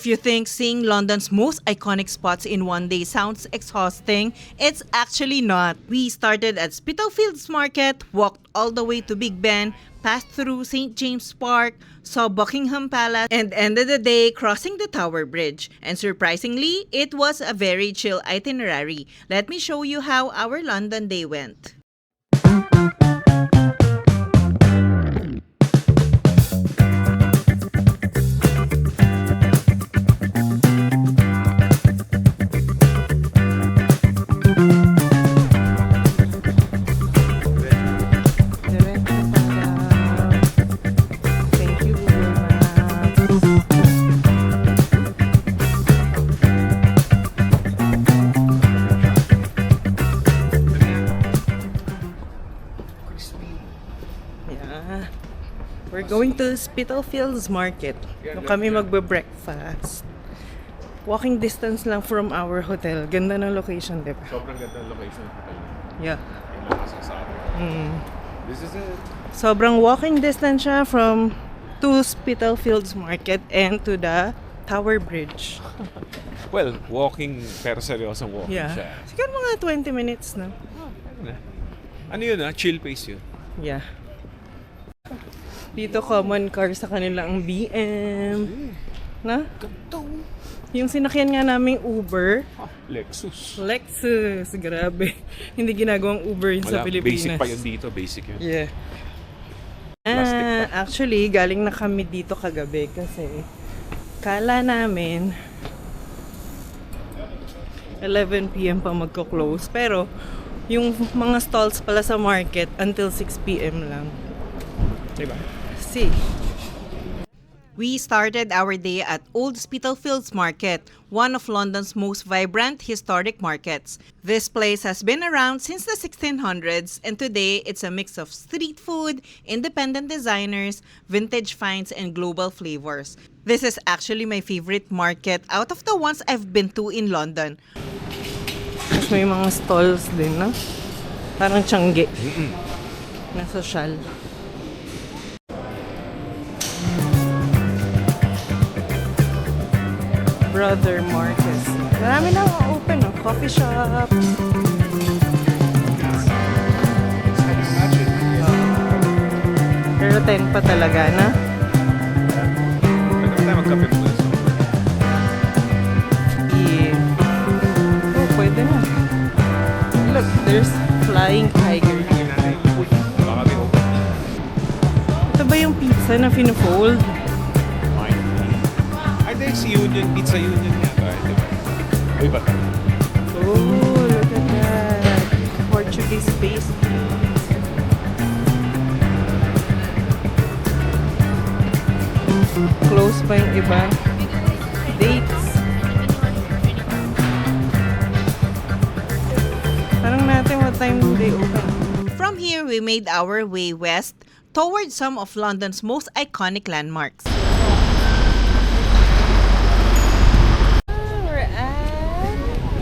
If you think seeing London's most iconic spots in one day sounds exhausting, it's actually not. We started at Spitalfields Market, walked all the way to Big Ben, passed through St. James Park, saw Buckingham Palace, and ended the day crossing the Tower Bridge. And surprisingly, it was a very chill itinerary. Let me show you how our London day went. Yeah. We're going to Spitalfields Market. Doon kami magbe-breakfast. Walking distance lang from our hotel. Ganda ng location, di ba? Sobrang ganda ng location. Yeah. This is it. Sobrang walking distance siya from to Spitalfields Market and to the Tower Bridge. Well, walking, pero seryosong walking Yeah. siya. Siguro mga 20 minutes na. Ano yun chill pace yun. Yeah. Dito common car sa kanila ang BM. Na? Yung sinakyan nga naming Uber, Lexus. Lexus. Grabe. Hindi ginagawang Uber yun sa Pilipinas. Basic pa yun dito, basic yun. Yeah. Plastic pa. Actually, galing na kami dito kagabi kasi kala namin 11 p.m. pa magko-close. Pero yung mga stalls pala sa market until 6 p.m. lang. Diba? See. We started our day at Old Spitalfields Market, one of London's most vibrant historic markets. This place has been around since the 1600s, and today it's a mix of street food, independent designers, vintage finds, and global flavors. This is actually my favorite market out of the ones I've been to in London. Tapos may mga stalls din, no? Parang Tiangge. Na social. Brother Marcus. Marami na open, no? Coffee shop. Pero 10 pa talaga, na? Pwede tayo magkape mo. Yeah. Oh, pwede na. Look, there's flying tiger. Baka may open. Ito ba yung pizza na fina-fold? Ay, dahil si Union, Pizza Union nga ba? Diba? Ay, ba? Oh, look at that. Portuguese pastries. Close pa yung iba. Dates. Parang natin what time do they open? From here, we made our way west towards some of London's most iconic landmarks. We're at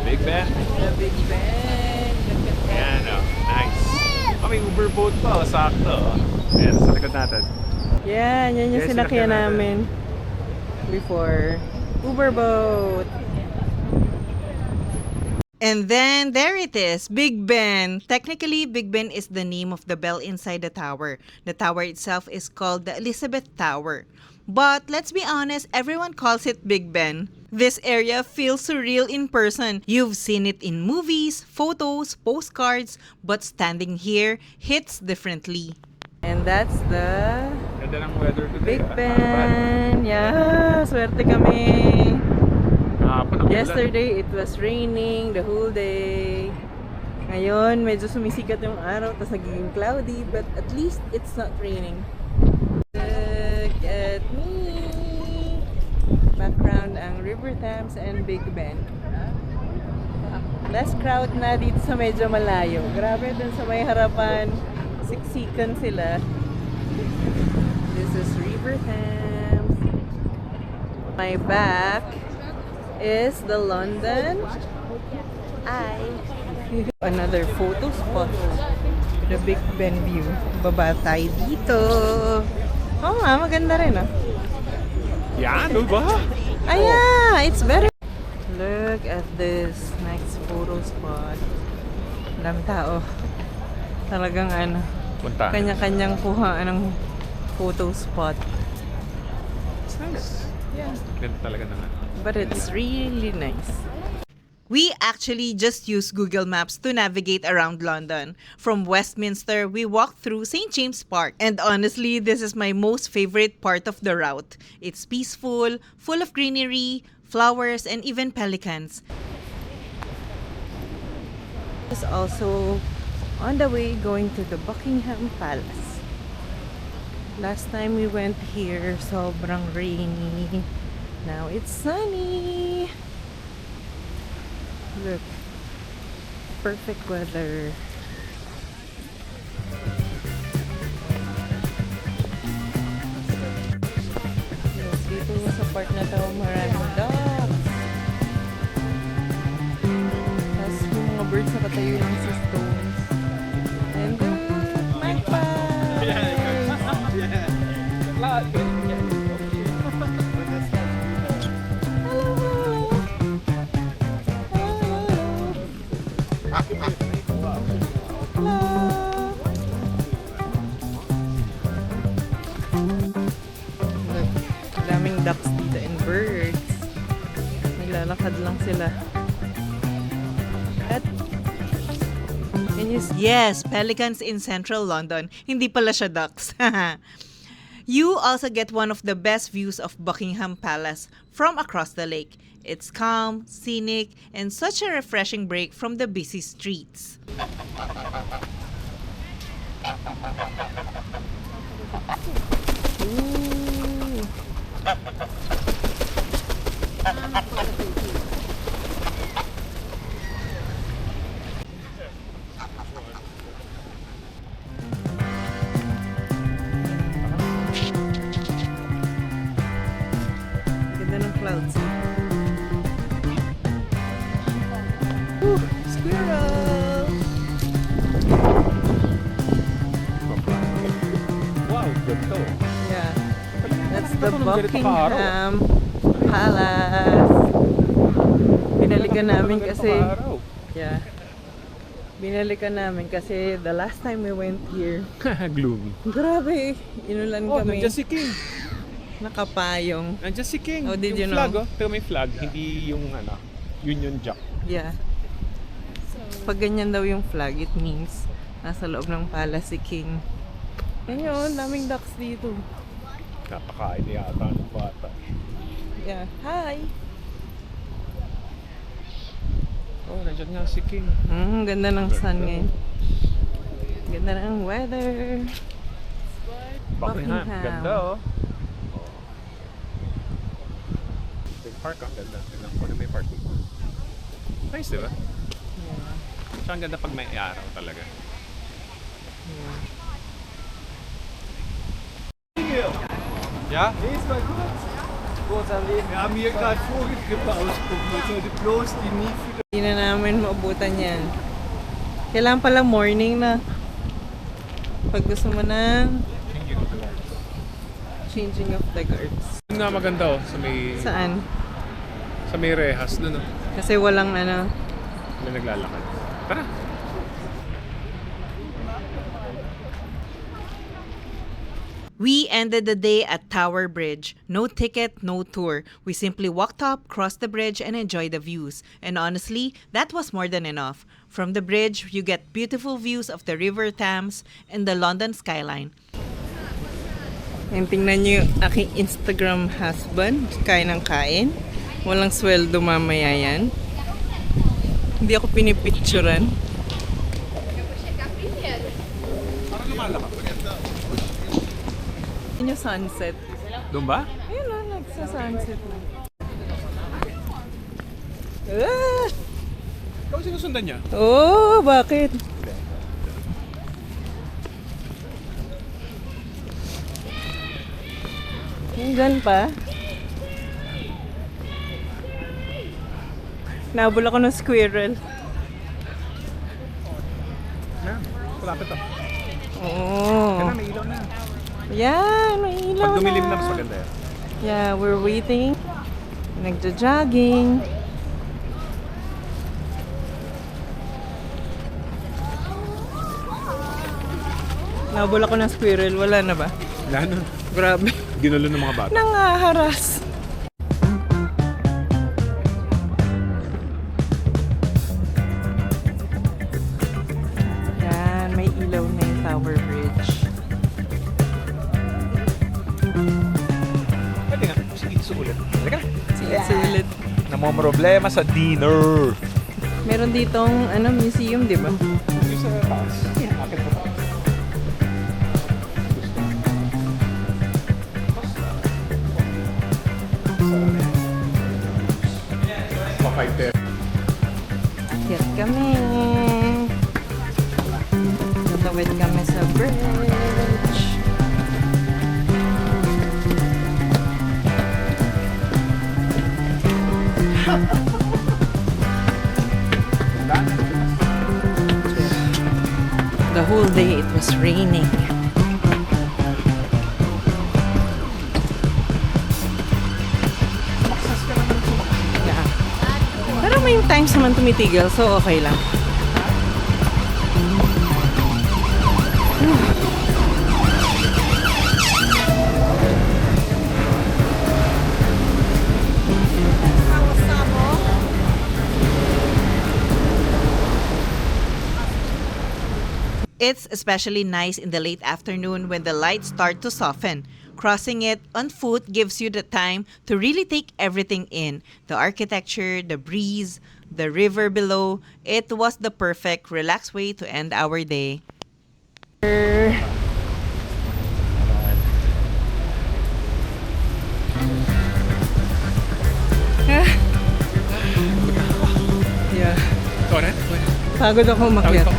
Big Ben. the Big Ben. Look at that. Ayan, nice. Oh, may Uber boat pa, sakto. Ayan, sa likod natin. Yan yung Yes, sinakyan sinakyan natin. namin before. Uber boat. And then, there it is, Big Ben. Technically, Big Ben is the name of the bell inside the tower. The tower itself is called the Elizabeth Tower. But let's be honest, everyone calls it Big Ben. This area feels surreal in person. You've seen it in movies, photos, postcards, but standing here hits differently. And that's the Ganda ng weather today. Big Ben. Yeah, swerte kami. Yesterday, it was raining the whole day. Ngayon, medyo sumisikat yung araw, tapos nagiging cloudy, but at least it's not raining. Look at me! Background ang River Thames and Big Ben. Less crowd na dito sa medyo malayo. Grabe, dun sa may harapan, siksikan sila. This is River Thames. My back is the London Eye. Another photo spot. The Big Ben view. Baba tayo dito. Oo nga, maganda rin ah. Yan, ano ba? Ayan! it's better. Look at this next photo spot. Dami tao. Talagang ano, Punta. kanya-kanyang kuhaan ng photo spot. It's nice. Yeah. Ganda talaga naman. But it's really nice. We actually just used Google Maps to navigate around London. From Westminster, we walked through St. James Park. And honestly, this is my most favorite part of the route. It's peaceful, full of greenery, flowers, and even pelicans. It's also on the way going to the Buckingham Palace. Last time we went here, sobrang rainy. Now it's sunny. Look, perfect weather. Yes, dito sa part na to, maraming ducks. Tapos yung mga birds nakatayo lang sa stones. And look, magpie! Daming ducks dito and birds. Naglalakad lang sila. At yes, pelicans in central London. Hindi pala siya ducks. You also get one of the best views of Buckingham Palace from across the lake. It's calm, scenic, and such a refreshing break from the busy streets. Ooh. Ganda ng clouds. Ooh, squirrel! Wow, ganda. Yeah, that's the Buckingham Palace. Binalikan namin kasi, yeah, binalikan namin kasi the last time we went here, Gloomy. grabe, inulan Oh, kami, nandiyan si King. nakapayong. Nandiyan si King. Oh, did yung you flag, know? oh. Ito may flag, hindi yung ano, Union Jack. Yeah. Pag ganyan daw yung flag, it means nasa loob ng palace si King. Ayun, daming ducks dito. Napakain yata ng bata. Yeah. Hi! Oh, nandiyan nga si King. Ganda ng sun ngayon. Ganda ng weather. Buckingham. Buckingham. Ganda, oh. Big park, ang ganda. Tignan ko na may parking. Nice, diba? Yeah. Siya ang ganda pag may araw talaga. Yeah. Ja? Nee, ist mal kurz. Kurz am Leben. Wir haben hier gerade Vogelgrippe ausprobiert. Sollte bloß die nie füttern. Hindi na namin maabutan yan. Kailangan pala morning na. Pag gusto mo ng changing of the guards. Yung nga maganda, oh. Sa may... Saan? Sa may rehas dun, oh. Kasi walang ano. May naglalakad. Tara! We ended the day at Tower Bridge. No ticket, no tour. We simply walked up, crossed the bridge, and enjoyed the views. And honestly, that was more than enough. From the bridge, you get beautiful views of the River Thames and the London skyline. And tingnan niyo yung aking Instagram husband. Kain ng kain. Walang sweldo mamaya yan. Hindi ako pinipicturan. Yun yung sunset. Doon ba? Ayun na, nagsa-sunset na. Ah! Ikaw sinusundan niya? Oh, bakit? Hanggang pa? Nabula ko ng squirrel. Na, malapit to. Oo. Kaya na, may ilaw na. Yan, may ilaw Pag dumilim na, na. mas maganda yan. Yeah, we're waiting. Nagja-jogging. Nabol ako ng squirrel. Wala na ba? Wala na. Grabe. Ginulo ng mga bata. Nangaharas. Yan, may ilaw na yung Tower Bridge. Pwede nga. Sige, sulit. Halika na. Sige, sulit. Namomroblema sa dinner. Meron ditong museum, di ba? Yung sa taas. Akit pa taas. Makaiter. Akyat kami. Tatawid kami sa bridge. The whole day it was raining. Yeah. Pero may times naman tumitigil, so okay lang. It's especially nice in the late afternoon when the lights start to soften. Crossing it on foot gives you the time to really take everything in. The architecture, the breeze, the river below. It was the perfect, relaxed way to end our day. Yeah. Ikaw na? Pagod ako umakyat.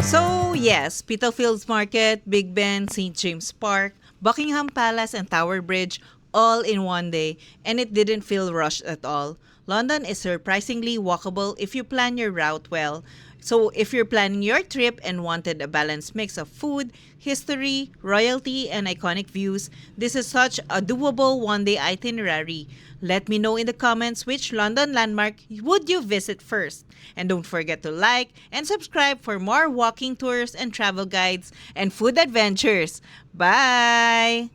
So, yes, Spitalfields Market, Big Ben, St. James Park, Buckingham Palace, and Tower Bridge all in one day, and it didn't feel rushed at all. London is surprisingly walkable if you plan your route well. So, if you're planning your trip and wanted a balanced mix of food, history, royalty, and iconic views, this is such a doable one-day itinerary. Let me know in the comments which London landmark would you visit first. And don't forget to like and subscribe for more walking tours and travel guides and food adventures. Bye!